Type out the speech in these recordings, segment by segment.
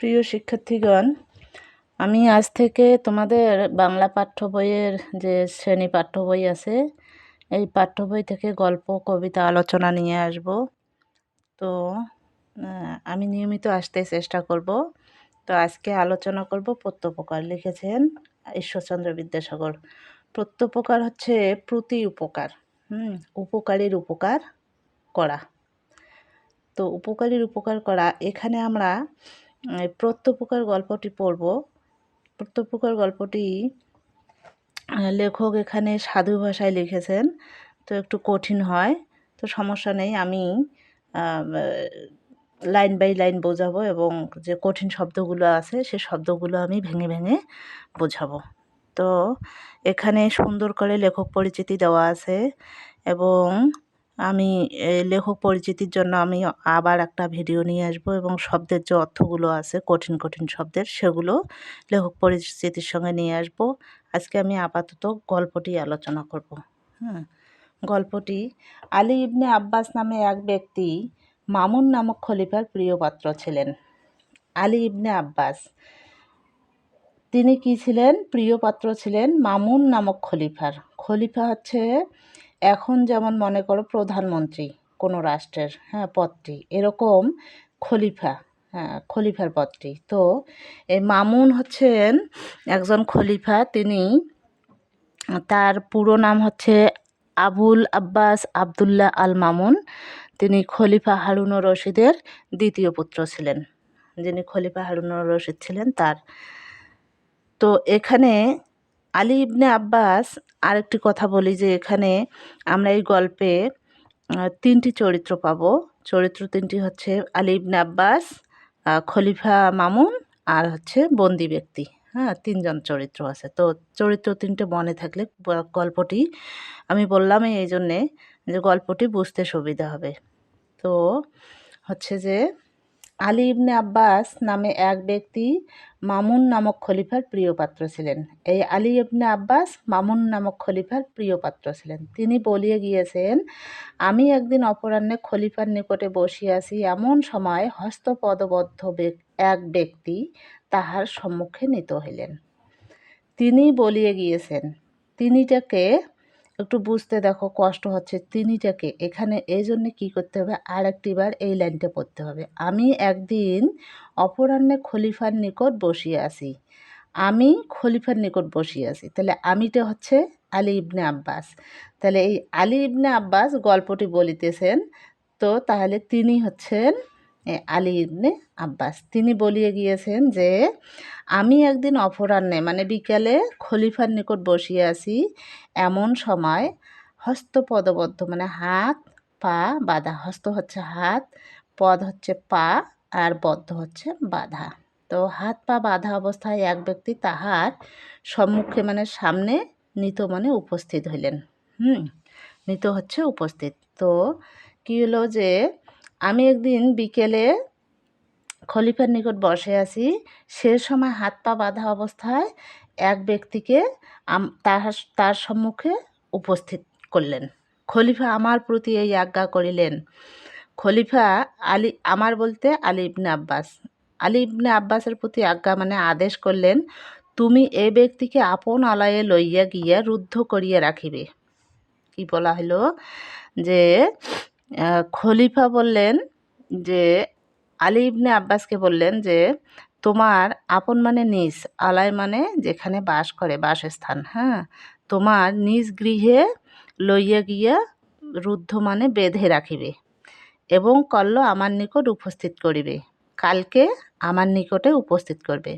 প্রিয় শিক্ষার্থীগণ, আমি আজ থেকে তোমাদের বাংলা পাঠ্য বইয়ের যে শ্রেণী পাঠ্য বই আছে, এই পাঠ্য বই থেকে গল্প কবিতা আলোচনা নিয়ে আসব। তো আমি নিয়মিত আসতে চেষ্টা করব। তো আজকে আলোচনা করব প্রত্যুপকার। লিখেছেন ঈশ্বরচন্দ্র বিদ্যাসাগর। প্রত্যুপকার হচ্ছে প্রতি উপকার, উপকারীর উপকার করা। তো উপকারীর উপকার করা, এখানে আমরা প্রত্যুপকার গল্পটি পড়ব। প্রত্যুপকার গল্পটি লেখক এখানে সাধু ভাষায় লিখেছেন, তো একটু কঠিন হয়। তো সমস্যা নেই, আমি লাইন বাই লাইন বোঝাবো এবং যে কঠিন শব্দগুলো আছে সে শব্দগুলো আমি ভেঙে ভেঙে বোঝাবো। তো এখানে সুন্দর করে লেখক পরিচিতি দেওয়া আছে এবং আমি লেখক পরিচিতির জন্য আমি আবার একটা ভিডিও নিয়ে আসবো এবং শব্দের যে অর্থগুলো আছে কঠিন কঠিন শব্দের, সেগুলো লেখক পরিচিতির সঙ্গে নিয়ে আসবো। আজকে আমি আপাতত গল্পটি আলোচনা করব। গল্পটি, আলী ইবনে আব্বাস নামে এক ব্যক্তি মামুন নামক খলিফার প্রিয় পাত্র ছিলেন। আলী ইবনে আব্বাস, তিনি কি ছিলেন? প্রিয় পাত্র ছিলেন মামুন নামক খলিফার। খলিফা হচ্ছে এখন যেমন মনে করো প্রধানমন্ত্রী কোনো রাষ্ট্রের, পদটি, এরকম খলিফা, খলিফার পদটি। তো এই মামুন হচ্ছেন একজন খলিফা। তিনি, তার পুরো নাম হচ্ছে আবুল আব্বাস আবদুল্লাহ আল মামুন। তিনি খলিফা হারুনুর রশিদের দ্বিতীয় পুত্র ছিলেন। যিনি খলিফা হারুনুর রশিদ ছিলেন তার। তো এখানে আলী ইবনে আব্বাস, আরেকটি কথা বলি যে এখানে আমরা এই গল্পে তিনটি চরিত্র পাবো। চরিত্র তিনটি হচ্ছে আলী ইবনে আব্বাস, খলিফা মামুন আর হচ্ছে বন্দি ব্যক্তি। তিনজন চরিত্র আছে। তো চরিত্র তিনটে মনে থাকলে গল্পটি, আমি বললাম এই জন্যে যে গল্পটি বুঝতে সুবিধা হবে। তো হচ্ছে যে আলী ইবনে আব্বাস নামে এক ব্যক্তি মামুন নামক খলিফার প্রিয় পাত্র ছিলেন। এই আলী ইবনে আব্বাস মামুন নামক খলিফার প্রিয় পাত্র ছিলেন। তিনি বলিয়া গিয়েছেন, আমি একদিন অপরাহ্নে খলিফার নিকটে বসিয়াছি, এমন সময় হস্তপদবদ্ধ এক ব্যক্তি তাহার সম্মুখে নীত হইলেন। তিনি বলিয়ে গিয়েছেন, তিনিটাকে একটু বুঝতে দেখো কষ্ট হচ্ছে। তিনিটাকে এখানে এই জন্যে কী করতে হবে, আর একটিবার এই লাইনটা পড়তে হবে। আমি একদিন অপরাহ্নে খলিফার নিকট বসিয়ে আছি। আমি খলিফার নিকট বসিয়ে আছি, তাহলে আমিটা হচ্ছে আলী ইবনে আব্বাস। তাহলে এই আলী ইবনে আব্বাস গল্পটি বলিতেছেন। তো তাহলে তিনি হচ্ছেন আলী ইবনে আব্বাস। তিনি বলিয়ে গিয়েছেন যে আমি একদিন অপরাহ্নে মানে বিকালে খলিফার নিকট বসিয়ে আছি, এমন সময় হস্তপদবদ্ধ মানে হাত পা বাঁধা, হস্ত হচ্ছে হাত, পদ হচ্ছে পা, আর বদ্ধ হচ্ছে বাঁধা। তো হাত পা বাঁধা অবস্থায় এক ব্যক্তি তাহার সম্মুখে মানে সামনে নীত মানে উপস্থিত হইলেন। নীত হচ্ছে উপস্থিত। তো কী হলো যে আমি একদিন বিকেলে খলিফার নিকট বসে আছি, সে সময় হাত পা বাঁধা অবস্থায় এক ব্যক্তিকে তার সম্মুখে উপস্থিত করলেন। খলিফা আমার প্রতি এই আজ্ঞা করিলেন। খলিফা আলী, আমার বলতে আলী ইবনে আব্বাস, আলী ইবনে আব্বাসের প্রতি আজ্ঞা মানে আদেশ করলেন, তুমি এ ব্যক্তিকে আপন আলয়ে লইয়া গিয়া রুদ্ধ করিয়া রাখিবে। কি বলা হলো যে খলিফা বললেন যে আলী ইবনে আব্বাসকে বললেন যে তোমার আপন মানে নিজ, আলায় মানে যেখানে বাস করে, বাসস্থান, তোমার নিজ গৃহে লইয়া গিয়া রুদ্ধ মানে বেঁধে রাখিবে এবং কল্য আমার নিকট উপস্থিত করিবে, কালকে আমার নিকটে উপস্থিত করবে।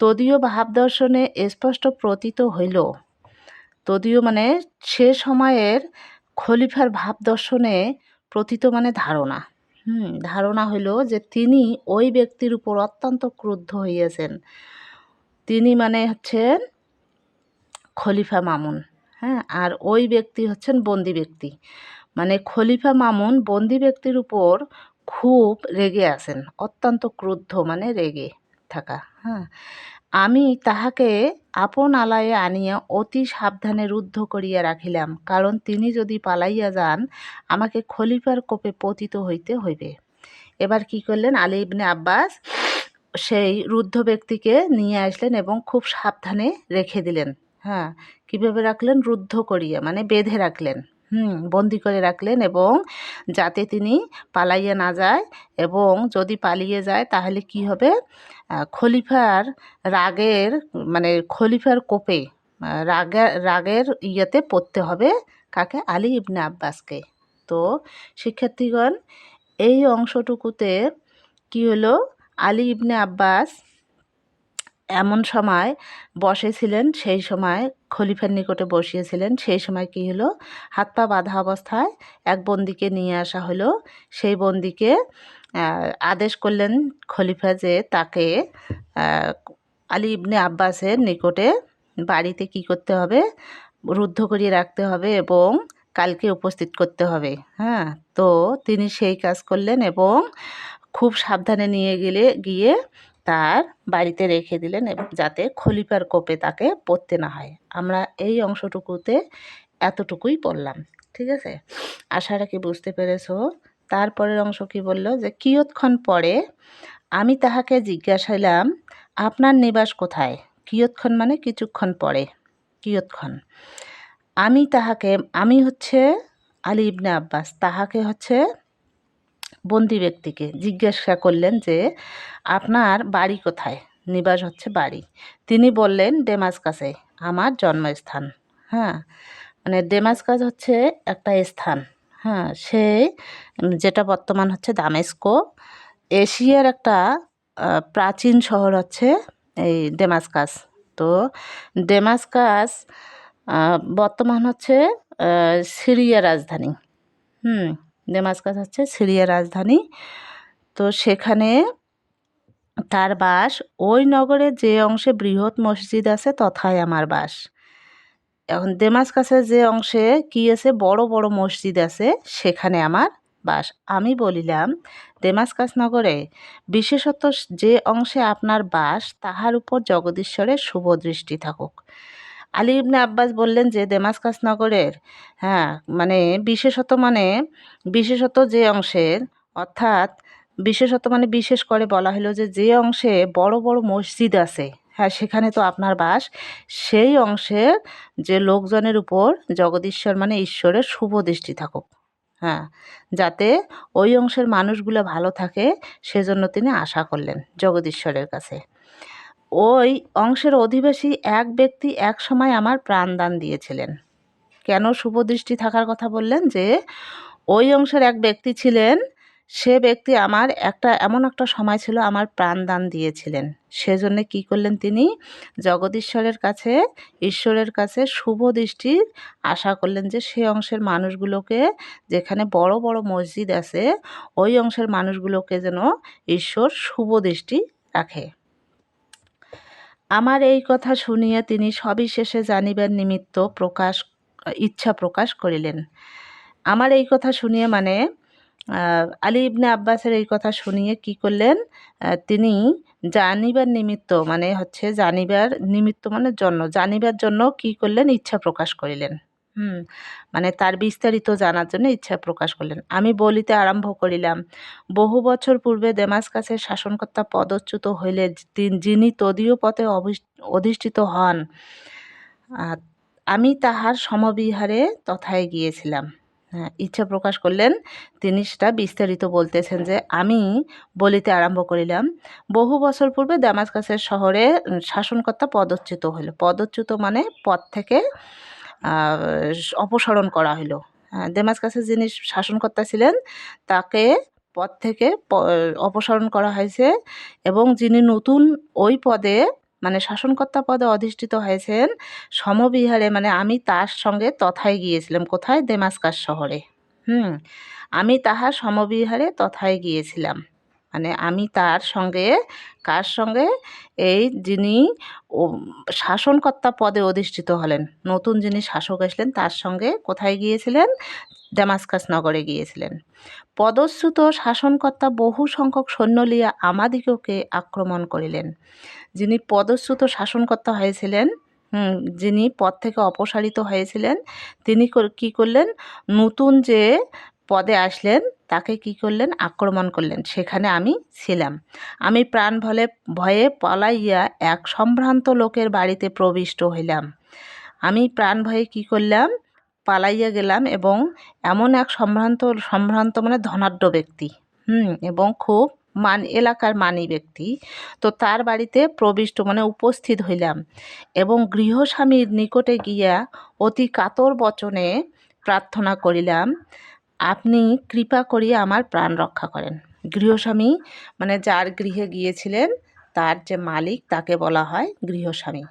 তদীয় ভাবদর্শনে স্পষ্ট প্রতীত হইল, তদীয় মানে সে সময়ের খলিফার ভাবদর্শনে প্রতীত মানে ধারণা, ধারণা হইল যে তিনি ওই ব্যক্তির উপর অত্যন্ত ক্রুদ্ধ হইয়াছেন। তিনি মানে হচ্ছেন খলিফা মামুন, আর ওই ব্যক্তি হচ্ছেন বন্দি ব্যক্তি। মানে খলিফা মামুন বন্দি ব্যক্তির উপর খুব রেগে আছেন, অত্যন্ত ক্রুদ্ধ মানে রেগে থাকা। আমি তাহাকে আপন আলয়ে আনিয়া অতি সাবধানে রুদ্ধ করিয়া রাখিলাম, কারণ তিনি যদি পালাইয়া যান আমাকে খলিফার কোপে পতিত হইতে হইবে। এবার কি করলেন আলী ইবনে আব্বাস, সেই রুদ্ধ ব্যক্তিকে নিয়ে আসলেন এবং খুব সাবধানে রেখে দিলেন। হ্যাঁ, কীভাবে রাখলেন? রুদ্ধ করিয়া মানে বেঁধে রাখলেন, বন্দি করে রাখলেন, এবং যাতে তিনি পালাইয়া না যায়, এবং যদি পালিয়ে যায় তাহলে কি হবে? খলিফার রাগের মানে খলিফার কোপে রাগের ইয়েতে পড়তে হবে কাকে? আলী ইবনে আব্বাসকে। তো শিক্ষার্থীগণ, এই অংশটুকুতে কি হলো? আলী ইবনে আব্বাস এমন সময় বসেছিলেন, সেই সময় খলিফার নিকটে বসিয়েছিলেন, সেই সময় কি হলো? হাত পা বাঁধা অবস্থায় এক বন্দীকে নিয়ে আসা হলো। সেই বন্দীকে আদেশ করলেন খলিফা যে তাকে আলী ইবনে আব্বাসের নিকটে বাড়িতে কি করতে হবে? রুদ্ধ করিয়ে রাখতে হবে এবং কালকে উপস্থিত করতে হবে। হ্যাঁ, তো তিনি সেই কাজ করলেন এবং খুব সাবধানে নিয়ে গিয়ে তার বাড়িতে রেখে দিলেন, এবং যাতে খলিফার কোপে তাকে পড়তে না হয়। আমরা এই অংশটুকুতে এতটুকুই পড়লাম, ঠিক আছে? আশা রাখি বুঝতে পেরেছো। তারপরের অংশ কি বলল? যে কিয়ৎক্ষণ পরে আমি তাহাকে জিজ্ঞাসাইলাম, আপনার নিবাস কোথায়? কিয়ৎক্ষণ মানে কিছুক্ষণ পরে, কিয়ৎক্ষণ। আমি হচ্ছে আলী ইবনে আব্বাস, তাহাকে হচ্ছে বন্দি ব্যক্তিকে জিজ্ঞাসা করলেন যে আপনার বাড়ি কোথায়? নিবাস হচ্ছে বাড়ি। তিনি বললেন ডেমাসকাসে, আমার জন্মস্থান। হ্যাঁ, মানে ডেমাসকাস হচ্ছে একটা স্থান। হ্যাঁ, সে যেটা বর্তমান হচ্ছে দামেস্কো। এশিয়ার একটা প্রাচীন শহর হচ্ছে এই ডেমাসকাস। তো ডেমাসকাস বর্তমান হচ্ছে সিরিয়ার রাজধানী। ডেমাসকাস হচ্ছে সিরিয়ার রাজধানী। তো সেখানে তার বাস। ওই নগরের যে অংশে বৃহৎ মসজিদ আছে তথায় আমার বাস। এখন ডেমাসকাসের যে অংশে কি আছে? বড় বড় মসজিদ আছে, সেখানে আমার বাস। আমি বলিলাম, ডেমাসকাস নগরে বিশেষত যে অংশে আপনার বাস তাহার উপর জগদীশ্বরের শুভ দৃষ্টি থাকুক। আলী ইবনে আব্বাস বললেন যে ডেমাসকাস নগরের, হ্যাঁ, মানে বিশেষত যে অংশের, অর্থাৎ বিশেষত মানে বিশেষ করে বলা হলো যে অংশে বড় বড় মসজিদ আছে, হ্যাঁ, সেখানে তো আপনার বাস। সেই অংশের যে লোকজনের উপর জগদীশ্বর মানে ঈশ্বরের শুভ দৃষ্টি থাকুক। হ্যাঁ, যাতে ওই অংশের মানুষগুলো ভালো থাকে, সেজন্য তিনি আশা করলেন জগদীশ্বরের কাছে। ওই অংশের অধিবাসী এক ব্যক্তি এক সময় আমার প্রাণদান দিয়েছিলেন। কেন শুভ দৃষ্টি থাকার কথা বললেন? যে ওই অংশের এক ব্যক্তি ছিলেন, সে ব্যক্তি আমার এমন একটা সময় ছিল আমার প্রাণদান দিয়েছিলেন। সেজন্য কি করলেন? তিনি জগদীশ্বরের কাছে, ঈশ্বরের কাছে শুভ দৃষ্টির আশা করলেন যে সে অংশের মানুষগুলোকে, যেখানে বড় বড় মসজিদ আছে, ওই অংশের মানুষগুলোকে যেন ঈশ্বর শুভ দৃষ্টি রাখে। আমার এই কথা শুনিয়া তিনি সবিশেষে জানিবার নিমিত্ত ইচ্ছা প্রকাশ করিলেন। আমার এই কথা শুনিয়ে মানে আলী ইবনে আব্বাসের এই কথা শুনিয়ে কি করলেন? তিনি জানিবার নিমিত্ত মানে হচ্ছে জানিবার জন্য কি করলেন? ইচ্ছা প্রকাশ করিলেন। মানে তার বিস্তারিত জানার জন্য ইচ্ছা প্রকাশ করলেন। আমি বলিতে আরম্ভ করিলাম, বহু বছর পূর্বে ডেমাসকাসের শাসনকর্তা পদচ্যুত হইলে যিনি তদীয় পথে অধিষ্ঠিত হন, আমি তাহার সমবিহারে তথায় গিয়েছিলাম। হ্যাঁ, ইচ্ছা প্রকাশ করলেন। তিনি সেটা বিস্তারিত বলতেছেন যে আমি বলিতে আরম্ভ করিলাম, বহু বছর পূর্বে ডেমাসকাসের শহরে শাসনকর্তা পদচ্যুত হইল। পদচ্যুত মানে পদ থেকে অপসারণ করা হলো। ডেমাসকাসের যিনি শাসনকর্তা ছিলেন তাকে পদ থেকে অপসারণ করা হয়েছে, এবং যিনি নতুন ওই পদে মানে শাসনকর্তা পদে অধিষ্ঠিত হয়েছেন, সমবিহারে মানে আমি তার সঙ্গে তথায় গিয়েছিলাম। কোথায়? ডেমাসকাস শহরে। আমি তাহার সমবিহারে তথায় গিয়েছিলাম। মানে আমি তার সঙ্গে, কার সঙ্গে? এই যিনি শাসনকর্তা পদে অধিষ্ঠিত হলেন, নতুন যিনি শাসক আসলেন, তার সঙ্গে কোথায় গিয়েছিলেন? ডেমাসকাস নগরে গিয়েছিলেন। পদচ্যুত শাসনকর্তা বহু সংখ্যক সৈন্য লিয়া আমাদিগকে আক্রমণ করিলেন। যিনি পদচ্যুত শাসনকর্তা হয়েছিলেন, যিনি পদ থেকে অপসারিত হয়েছিলেন, তিনি কি করলেন? নতুন যে পদে আসলেন, তাকে কি করলেন, আক্রমণ করলেন। সেখানে আমি ছিলাম। আমি প্রাণ ভয়ে পলাইয়া এক সম্ভ্রান্ত লোকের বাড়িতে প্রবিষ্ট হইলাম। আমি প্রাণ ভয়ে কী করলাম, পালাইয়া গেলাম এবং এমন এক সম্ভ্রান্ত মানে ধনাঢ্য ব্যক্তি, এবং খুব এলাকার মানী ব্যক্তি, তো তার বাড়িতে প্রবিষ্ট মানে উপস্থিত হইলাম এবং গৃহস্বামীর নিকটে গিয়া অতি কাতর বচনে প্রার্থনা করিলাম, আপনি কৃপা করিয়া আমার প্রাণ রক্ষা করেন। গৃহস্বামী মানে যার গৃহে গিয়েছিলেন তার যে মালিক তাকে বলা হয় গৃহস্বামী।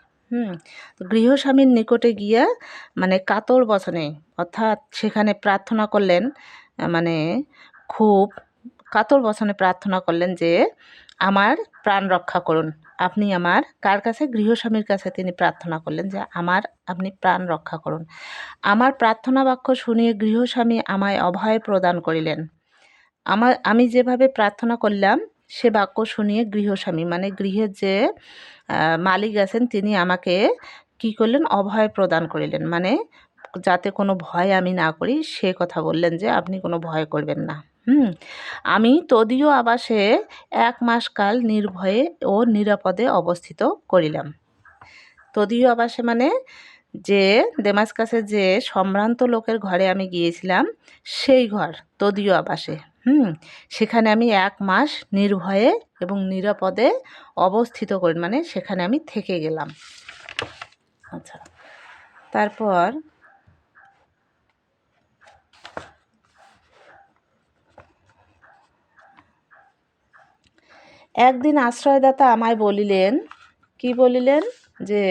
তো গৃহস্বামীর নিকটে গিয়া মানে কাতর বচনে, অর্থাৎ সেখানে প্রার্থনা করলেন, মানে খুব কাতর বচনে প্রার্থনা করলেন যে আমার প্রাণ রক্ষা করুন, আপনি আমার, কার কাছে, গৃহস্বামীর কাছে তিনি প্রার্থনা করলেন যে আপনি প্রাণ রক্ষা করুন। আমার প্রার্থনা বাক্য শুনিয়ে গৃহস্বামী আমায় অভয় প্রদান করিলেন। আমি যেভাবে প্রার্থনা করলাম সে বাক্য শুনিয়ে গৃহস্বামী মানে গৃহের যে মালিক আছেন তিনি আমাকে কি করলেন, অভয় প্রদান করিলেন, মানে যাতে কোনো ভয় আমি না করি সে কথা বললেন যে আপনি কোনো ভয় করবেন না। আমি তদীয় আবাসে 1 মাস কাল নির্ভয়ে ও নিরাপদে অবস্থিত করিলাম। তদীয় আবাসে মানে যে ডেমাস্কাসের যে সম্ভ্রান্ত লোকের ঘরে আমি গিয়েছিলাম সেই ঘর তদীয় আবাসে, সেখানে আমি 1 মাস নির্ভয়ে এবং নিরাপদে অবস্থিত করি, মানে সেখানে আমি থেকে গেলাম। আচ্ছা, তারপর একদিন আশ্রয়দাতা আমায় বলিলেন, কি বলিলেন, যে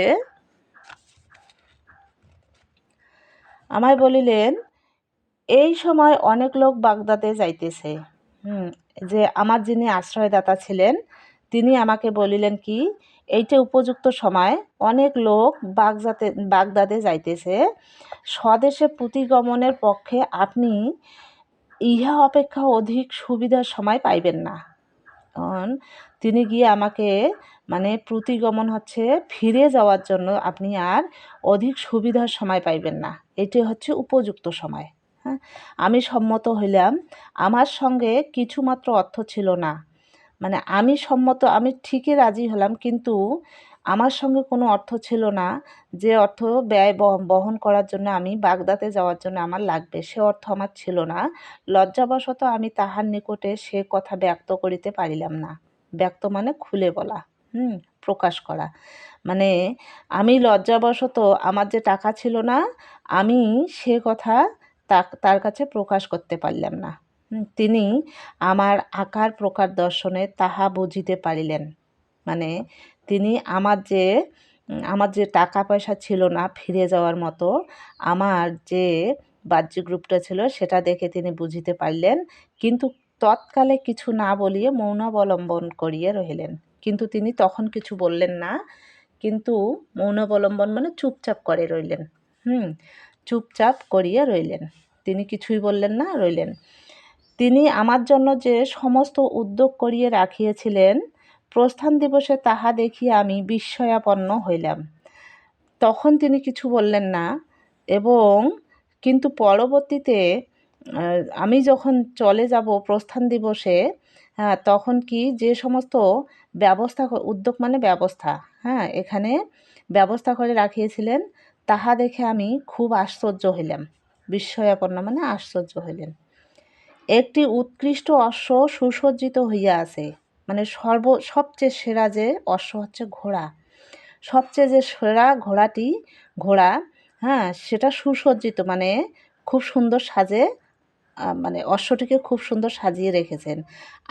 আমায় বলিলেন এই সময় অনেক লোক বাগদাদে যাইতেছে। যে আমার যিনি আশ্রয়দাতা ছিলেন তিনি আমাকে বলিলেন কি, এইটা উপযুক্ত সময়, অনেক লোক বাগদাদে যাইতেছে, স্বদেশে প্রতিগমনের পক্ষে আপনি ইহা অপেক্ষা অধিক সুবিধার সময় পাইবেন না। তিনি গিয়ে আমাকে মানে প্রতিগমন হচ্ছে ফিরে যাওয়ার জন্য আপনি আর অধিক সুবিধার সময় পাইবেন না, এটি হচ্ছে উপযুক্ত সময়। আমি সম্মত হইলাম। আমার সঙ্গে কিছুমাত্র অর্থ ছিল না, মানে আমি ঠিকই রাজি হলাম, কিন্তু আমার সঙ্গে কোনো অর্থ ছিল না, যে অর্থ ব্যয় বহন করার জন্য আমি বাগদাদে যাওয়ার জন্য আমার লাগবে সে অর্থ আমার ছিল না। লজ্জাবশত আমি তাহার নিকটে সে কথা ব্যক্ত করিতে পারিলাম না। ব্যক্ত মানে খুলে বলা, প্রকাশ করা, মানে আমি লজ্জাবশত আমার যে টাকা ছিল না আমি সে কথা তার কাছে প্রকাশ করতে পারলাম না। তিনি আমার আকার প্রকার দর্শনে তাহা বুঝিতে পারিলেন, মানে তিনি আমার যে টাকা পয়সা ছিল না ফিরে যাওয়ার মতো, আমার যে বাহ্যিক রূপটা ছিল সেটা দেখে তিনি বুঝিতে পারলেন, কিন্তু তৎকালে কিছু না বলিয়া মৌনাবলম্বন করিয়া রহিলেন। কিন্তু তিনি তখন কিছু বললেন না, কিন্তু মৌনাবলম্বন মানে চুপচাপ করে রইলেন। চুপচাপ করিয়া রইলেন, তিনি কিছুই বললেন না, রইলেন। তিনি আমার জন্য যে সমস্ত উদ্যোগ করিয়া রাখিয়াছিলেন প্রস্থান দিবসে তাহা দেখিয়া আমি বিস্ময়াপন্ন হইলাম। তখন তিনি কিছু বললেন না, এবং কিন্তু পরবর্তীতে আমি যখন চলে যাব প্রস্থান দিবসে, তখন কি যে সমস্ত উদ্যোগ মানে ব্যবস্থা, এখানে ব্যবস্থা করে রাখিয়েছিলেন তাহা দেখে আমি খুব আশ্চর্য হইলাম। বিস্ময়াপন্ন মানে আশ্চর্য হইলেন। একটি উৎকৃষ্ট অশ্ব সুসজ্জিত হইয়া আছে, মানে সবচেয়ে সেরা যে অশ্ব হচ্ছে ঘোড়া, সবচেয়ে যে সেরা ঘোড়া, সেটা সুসজ্জিত মানে খুব সুন্দর সাজে, মানে অশ্বটিকে খুব সুন্দর সাজিয়ে রেখেছেন।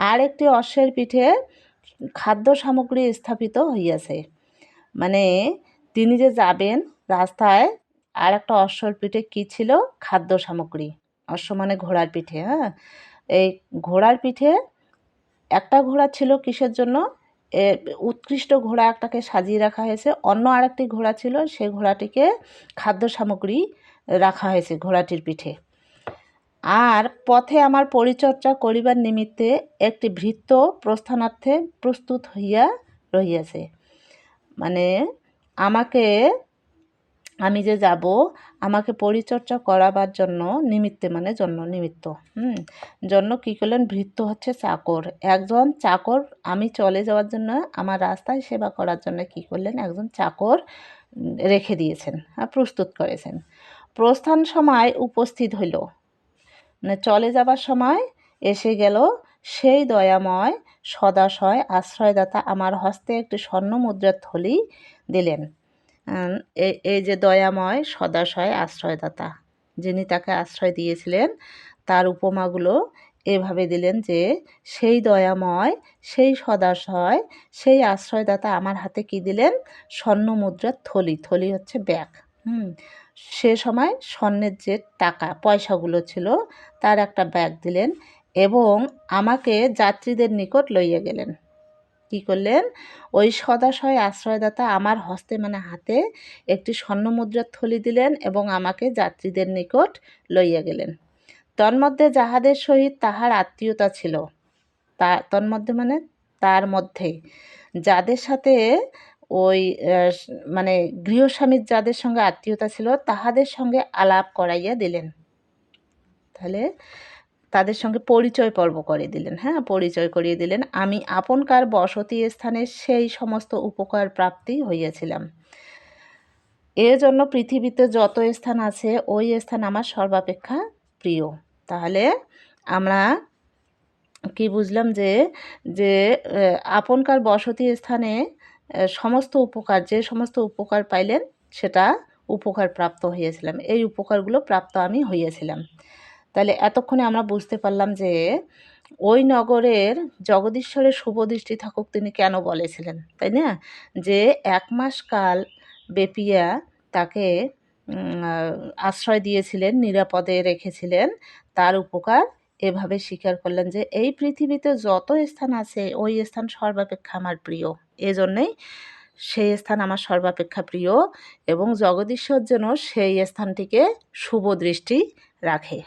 আর একটি অশ্বের পিঠে খাদ্য সামগ্রী স্থাপিত হইয়াছে, মানে তিনি যে যাবেন রাস্তায় আর একটা অশ্বর পিঠে কী ছিল, খাদ্য সামগ্রী। অশ্ব মানে ঘোড়ার পিঠে, এই ঘোড়ার পিঠে একটা ঘোড়া ছিল কিসের জন্য, উৎকৃষ্ট ঘোড়া একটাকে সাজিয়ে রাখা হয়েছে, অন্য আরেকটি ঘোড়া ছিল সেই ঘোড়াটিকে খাদ্য সামগ্রী রাখা হয়েছে ঘোড়াটির পিঠে। আর পথে আমার পরিচর্যা করিবার নিমিত্তে একটি ভৃত্য প্রস্থানার্থে প্রস্তুত হইয়া রহিয়াছে, মানে আমাকে আমি যে যাব আমাকে পরিচর্যা করাবার জন্য নিমিত্তে মানে জন্য নিমিত্ত জন্য কী করলেন ভৃত্য হচ্ছে চাকর একজন চাকর আমি চলে যাওয়ার জন্য আমার রাস্তায় সেবা করার জন্য কী করলেন একজন চাকর রেখে দিয়েছেন প্রস্তুত করেছেন প্রস্থান সময় উপস্থিত হইল মানে চলে যাবার সময় এসে গেল সেই দয়াময় সদাশয় আশ্রয়দাতা আমার হস্তে একটি স্বর্ণ মুদ্রার থলি দিলেন এই যে দয়াময় সদাশয় আশ্রয়দাতা যিনি তাকে আশ্রয় দিয়েছিলেন তার উপমাগুলো এভাবে দিলেন যে সেই দয়াময় সেই সদাশয় সেই আশ্রয়দাতা আমার হাতে কি দিলেন স্বর্ণ মুদ্রার থলি থলি হচ্ছে ব্যাগ সে সময় স্বর্ণের যে টাকা পয়সাগুলো ছিল তার একটা ব্যাগ দিলেন এবং আমাকে যাত্রীদের নিকট লইয়া গেলেন কী করলেন ওই সদাশয় আশ্রয়দাতা আমার হস্তে মানে হাতে একটি স্বর্ণমুদ্রার থলি দিলেন এবং আমাকে যাত্রীদের নিকট লইয়া গেলেন তন্মধ্যে যাহাদের সহিত তাহার আত্মীয়তা ছিল তন্মধ্যে মানে তার মধ্যে যাদের সাথে ওই মানে গৃহস্বামীর যাদের সঙ্গে আত্মীয়তা ছিল তাহাদের সঙ্গে আলাপ করাইয়া দিলেন তাহলে তাদের সঙ্গে পরিচয় পর্ব করে দিলেন পরিচয় করিয়ে দিলেন আমি আপনকার বসতি স্থানে সেই সমস্ত উপকার প্রাপ্তি হইয়াছিলাম এজন্য পৃথিবীতে যত স্থান আছে ওই স্থান আমার সর্বাপেক্ষা প্রিয় তাহলে আমরা কি বুঝলাম যে যে আপনকার বসতি স্থানে সমস্ত উপকার যে সমস্ত উপকার পাইলেন সেটা উপকার প্রাপ্ত হইয়াছিলাম এই উপকারগুলো প্রাপ্ত আমি হইয়াছিলাম তাহলে এতক্ষণে আমরা বুঝতে পারলাম যে ওই নগরের জগদীশ্বরের শুভদৃষ্টি থাকুক তিনি কেন বলেছিলেন তাই না যে 1 মাস কাল বেপিয়া তাকে আশ্রয় দিয়েছিলেন নিরাপদে রেখেছিলেন তার উপকার এভাবে স্বীকার করলেন যে এই পৃথিবীতে যত স্থান আছে ওই স্থান সর্বাপেক্ষা আমার প্রিয় এজন্যই সেই স্থান আমার সর্বাপেক্ষা প্রিয় এবং জগদীশ্বর যেন সেই স্থানটিকে শুভ দৃষ্টি রাখে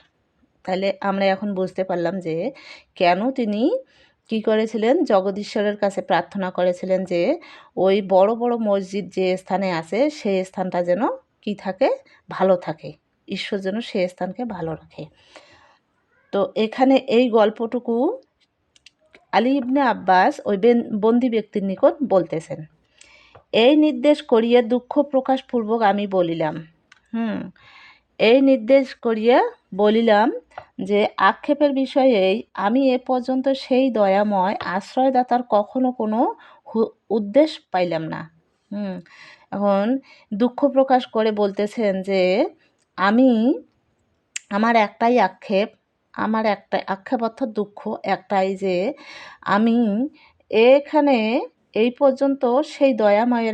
তাহলে আমরা এখন বুঝতে পারলাম যে কেন তিনি কি করেছিলেন জগদীশ্বরের কাছে প্রার্থনা করেছিলেন যে ওই বড় বড় মসজিদ যে স্থানে আছে সেই স্থানটা যেন কি থাকে ভালো থাকে ঈশ্বর যেন সেই স্থানকে ভালো রাখে তো এখানে এই গল্পটুকু আলী ইবনে আব্বাস ওই বন্দি ব্যক্তির নিকট বলতেছেন এই নির্দেশ করিয়া দুঃখ প্রকাশপূর্বক আমি বলিলাম এই নির্দেশ করিয়া বলিলাম যে আক্ষেপের বিষয়ে আমি এ পর্যন্ত সেই দয়াময় আশ্রয়দাতার কখনো কোনো উদ্দেশ্য পাইলাম না এখন দুঃখ প্রকাশ করে বলতেছেন যে আমার একটাই আক্ষেপ অর্থাৎ দুঃখ একটাই যে আমি এখানে এই পর্যন্ত সেই দয়াময়ের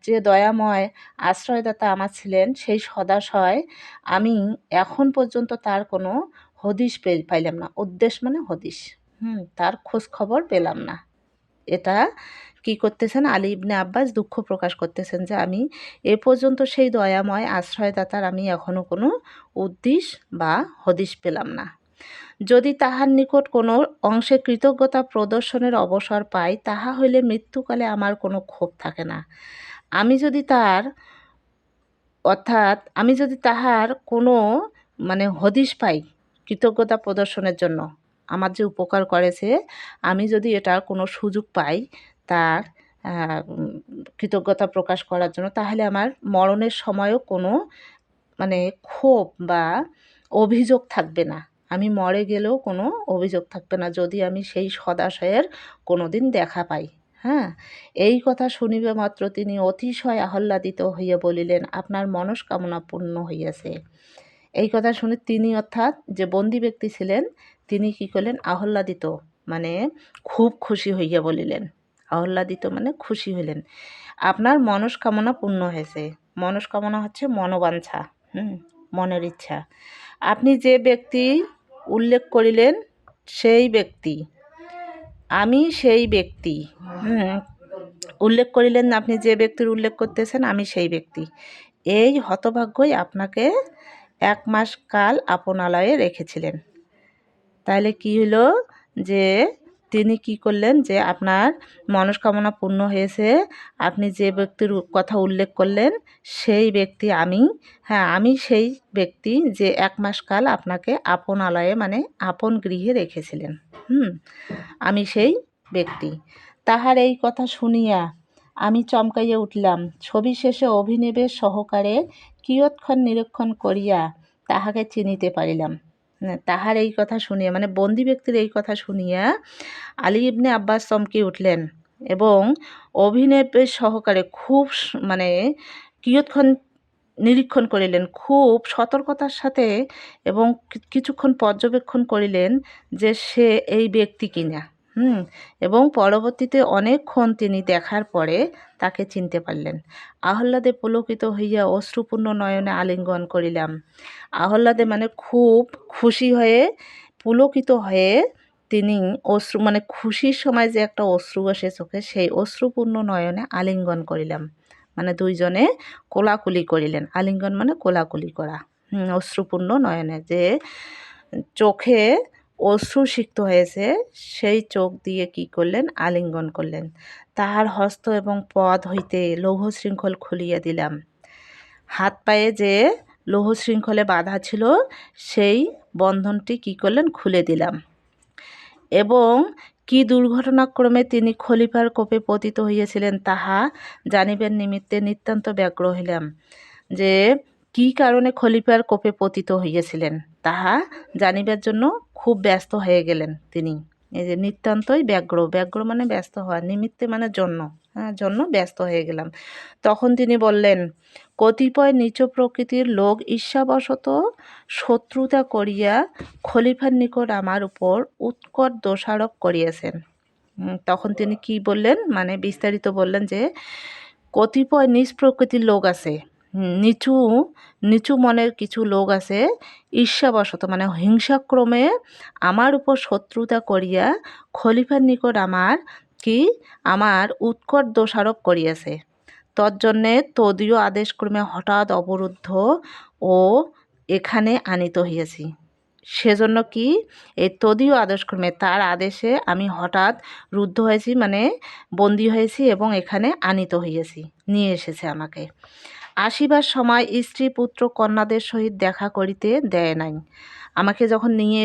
যে দয়াময় আশ্রয়দাতা আমার ছিলেন সেই সদাশয় আমি এখন পর্যন্ত তার কোনো হদিশ পাইলাম না উদ্দেশ্য মানে হদিশ তার খোঁজ খবর পেলাম না এটা কি করতেছেন আলী ইবনে আব্বাস দুঃখ প্রকাশ করতেছেন যে আমি এ পর্যন্ত সেই দয়াময় আশ্রয়দাতার আমি এখনও কোনো উদ্দেশ্য বা হদিশ পেলাম না যদি তাহার নিকট কোনো অংশে কৃতজ্ঞতা প্রদর্শনের অবসর পাই তাহা হইলে মৃত্যুকালে আমার কোনো ক্ষোভ থাকে না আমি যদি তাহার কোনো মানে হদিশ পাই কৃতজ্ঞতা প্রদর্শনের জন্য আমার যে উপকার করেছে আমি যদি এটার কোনো সুযোগ পাই তার কৃতজ্ঞতা প্রকাশ করার জন্য তাহলে আমার মরণের সময়ও কোনো মানে ক্ষোভ বা অভিযোগ থাকবে না আমি মরে গেলেও কোনো অভিযোগ থাকবে না যদি আমি সেই সদাশয়ের কোনো দিন দেখা পাই এই কথা শুনিবে মাত্র তিনি অতিশয় আহ্লাদিত হইয়া বলিলেন আপনার মনস্কামনা পূর্ণ হইয়াছে এই কথা শুনে তিনি অর্থাৎ যে বন্দি ব্যক্তি ছিলেন তিনি কী করলেন আহ্লাদিত মানে খুব খুশি হইয়া বলিলেন আহ্লাদিত মানে খুশি হইলেন আপনার মনস্কামনা পূর্ণ হয়েছে মনস্কামনা হচ্ছে মনোবাঞ্ছা মনের ইচ্ছা আপনি যে ব্যক্তি উল্লেখ করিলেন সেই ব্যক্তি আমি সেই ব্যক্তি উল্লেখ করিলেন আপনি যে ব্যক্তির উল্লেখ করতেছেন আমি সেই ব্যক্তি এই হতভাগ্যই আপনাকে 1 মাস কাল আপনালয়ে রেখেছিলেন তাহলে কি হলো যে তিনি কি করলেন যে আপনার মনস্কামনা পূর্ণ হয়েছে, আপনি যে ব্যক্তির কথা উল্লেখ করলেন সেই ব্যক্তি আমি, হ্যাঁ আমি সেই ব্যক্তি যে 1 মাস কাল আপনাকে আপন আলয়ে মানে আপন গৃহে রেখেছিলেন। আমি সেই ব্যক্তি। তাহার এই কথা শুনিয়া আমি চমকাইয়া উঠিলাম। ছবি শেষে অভিনিবেশ সহকারে কিয়ৎক্ষণ নিরীক্ষণ করিয়া তাহাকে চিনিতে পারিলাম। তাহার এই কথা শুনিয়া মানে বন্দি ব্যক্তির এই কথা শুনিয়া আলী ইবনে আব্বাস চমকে উঠলেন এবং অভিনিবেশ সহকারে খুব মানে কিয়ৎক্ষণ নিরীক্ষণ করিলেন, খুব সতর্কতার সাথে এবং কিছুক্ষণ পর্যবেক্ষণ করিলেন যে সে এই ব্যক্তি কিনা। এবং পরবর্তীতে অনেকক্ষণ তিনি দেখার পরে তাকে চিনতে পারলেন। আহ্লাদে পুলকিত হইয়া অশ্রুপূর্ণ নয়নে আলিঙ্গন করিলাম। আহ্লাদে মানে খুব খুশি হয়ে পুলকিত হয়ে তিনি অশ্রু মানে খুশির সময় যে একটা অশ্রু আসে চোখে, সেই অশ্রুপূর্ণ নয়নে আলিঙ্গন করিলাম। মানে দুইজনে কোলাকুলি করিলেন। আলিঙ্গন মানে কোলাকুলি করা। অশ্রুপূর্ণ নয়নে যে চোখে অশ্রুসিক্ত হয়েছে সেই চোখ দিয়ে কি করলেন? আলিঙ্গন করলেন। তাহার হস্ত এবং পদ হইতে লৌহ শৃঙ্খল খুলিয়া দিলাম। হাত পায়ে যে লৌহ শৃঙ্খলে বাঁধা ছিল সেই বন্ধনটি কি করলেন? খুলে দিলাম। এবং কি দুর্ঘটনাক্রমে তিনি খলিফার কোপে পতিত হইয়াছিলেন তাহা জানিবের নিমিত্তে নিতান্ত ব্যগ্র হইলাম। যে কি কারণে খলিফার কোপে পতিত হইয়াছিলেন তাহা জানিবার জন্য খুব ব্যস্ত হয়ে গেলেন তিনি। এই যে নিতান্তই ব্যগ্র মানে ব্যস্ত হওয়া, নিমিত্তে মানে জন্য, জন্য ব্যস্ত হয়ে গেলাম। তখন তিনি বললেন, কতিপয় নীচ প্রকৃতির লোক ঈর্ষাবশত শত্রুতা করিয়া খলিফার নিকট আমার উপর উৎকট দোষারোপ করিয়াছেন। তখন তিনি কি বললেন? মানে বিস্তারিত বললেন যে কতিপয় নিজ প্রকৃতির লোক আছে, নিচু মনের কিছু লোক আছে, ঈর্ষাবশত মানে হিংসাক্রমে আমার উপর শত্রুতা করিয়া খলিফার নিকট আমার উৎকট দোষারোপ করিয়াছে। তজ্জন্যে তদীয় আদেশক্রমে হঠাৎ অবরুদ্ধ ও এখানে আনিত হইয়াছি। সেজন্য কি এই তদীয় আদেশক্রমে তার আদেশে আমি হঠাৎ রুদ্ধ হয়েছি মানে বন্দী হয়েছি এবং এখানে আনিত হইয়াছি, নিয়ে এসেছে আমাকে। আসিবার সময় স্ত্রী পুত্র কন্যাদের সহিত দেখা করিতে দেয় নাই। আমাকে যখন নিয়ে